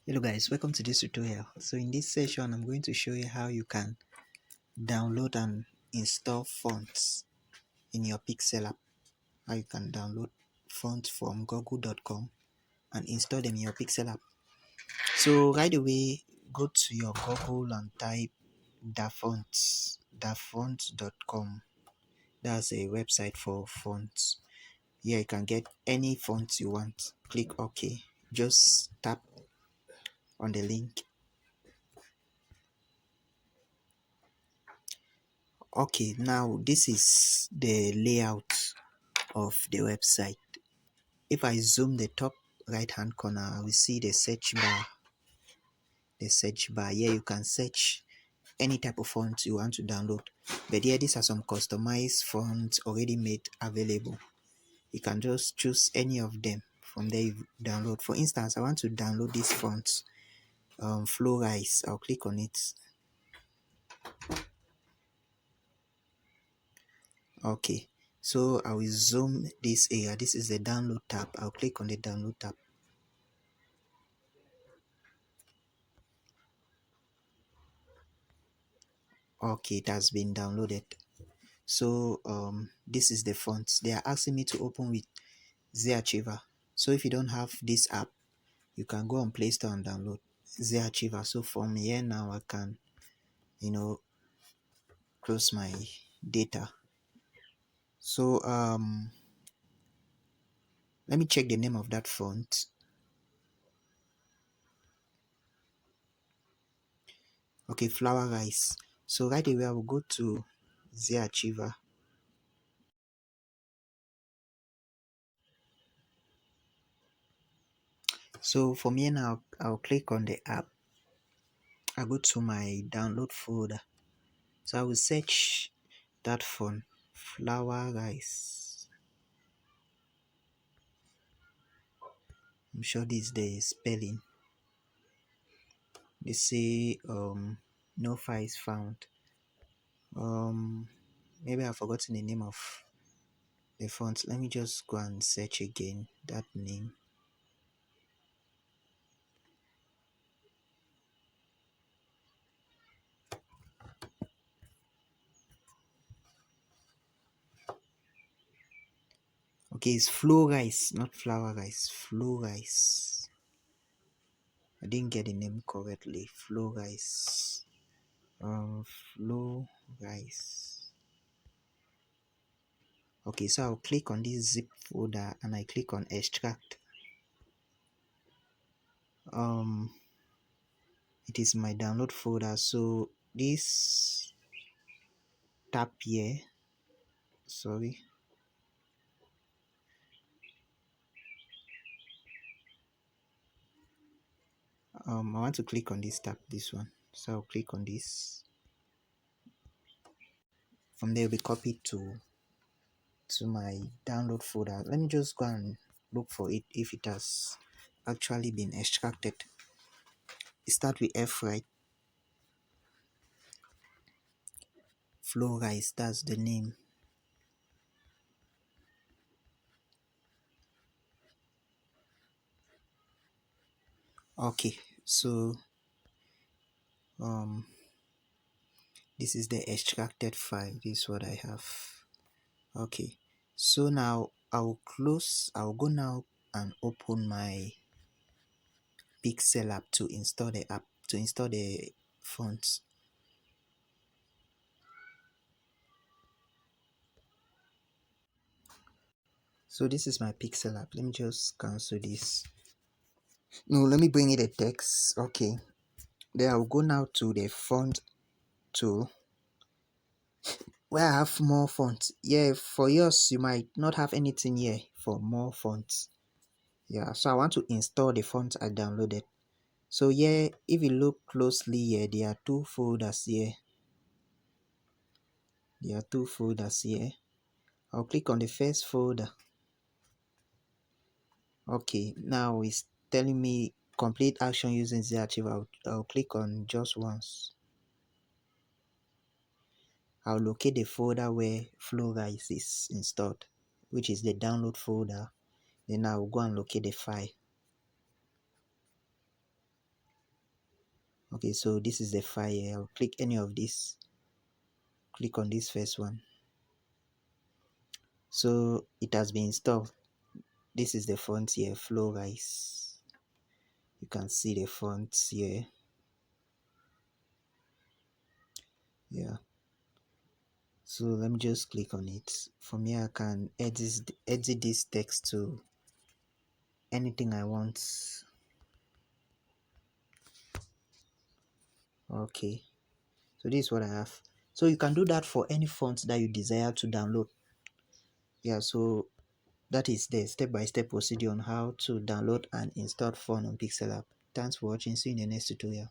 Hello guys, welcome to this tutorial. So in this session I'm going to show you how you can download and install fonts in your Pixel app. How you can download fonts from google.com and install them in your Pixel app. So right away go to your Google and type dafonts.com. That's a website for fonts. Here you can get any fonts you want. Click OK. Just tap on the link. Okay, now this is the layout of the website. If I zoom the top right hand corner, I will see the search bar. Here you can search any type of font you want to download, but here these are some customized fonts already made available. You can just choose any of them from there you download. For instance, I want to download this font, Florise. I'll click on it. Okay, so I will zoom this area. This is the download tab. I'll click on the download tab. Okay, it has been downloaded. So this is the font. They are asking me to open with ZArchiver. So if you don't have this app, you can go on Play Store and download ZArchiver. So from here now I can close my data. So let me check the name of that font. Okay, Flourize. So right away I will go to ZArchiver. So from here now I'll click on the app. I'll go to my download folder. So I will search that font, Flourize. I'm sure this is the spelling. They say no files found. Maybe I've forgotten the name of the font. Let me just go and search again that name. Okay, it's Flourize, not Flourize. Flourize. I didn't get the name correctly. Flourize. Flourize. Okay, so I'll click on this zip folder and I click on extract. It is my download folder. So this tab here, sorry, I want to click on this tab, this one. So I'll click on this. From there, will be copied to my download folder. Let me just go and look for it if it has actually been extracted. Start with F, right? Flourize, that's the name. Okay, so this is the extracted file. This is what I have. Okay, so now I'll go now and open my Pixel app to install the fonts. So this is my Pixel app. Let me just cancel this. No, let me bring it a text. Okay, then I'll go now to the font tool where I have more fonts. Yeah, for yours you might not have anything here for more fonts. Yeah, so I want to install the fonts I downloaded. So yeah, if you look closely here, there are two folders here. I'll click on the first folder. Okay, now it's telling me complete action using ZArchiver. I'll click on just once. I'll locate the folder where Flourize is installed, which is the download folder. Then I'll go and locate the file. Okay, so this is the file. I'll click any of these. Click on this first one. So it has been installed. This is the font here, Flowrise. You can see the fonts here. Yeah. So let me just click on it. From here I can edit this text to anything I want. Okay, so this is what I have. So you can do that for any font that you desire to download. Yeah, so that is the step-by-step procedure on how to download and install font on Pixel Lab. Thanks for watching. See you in the next tutorial.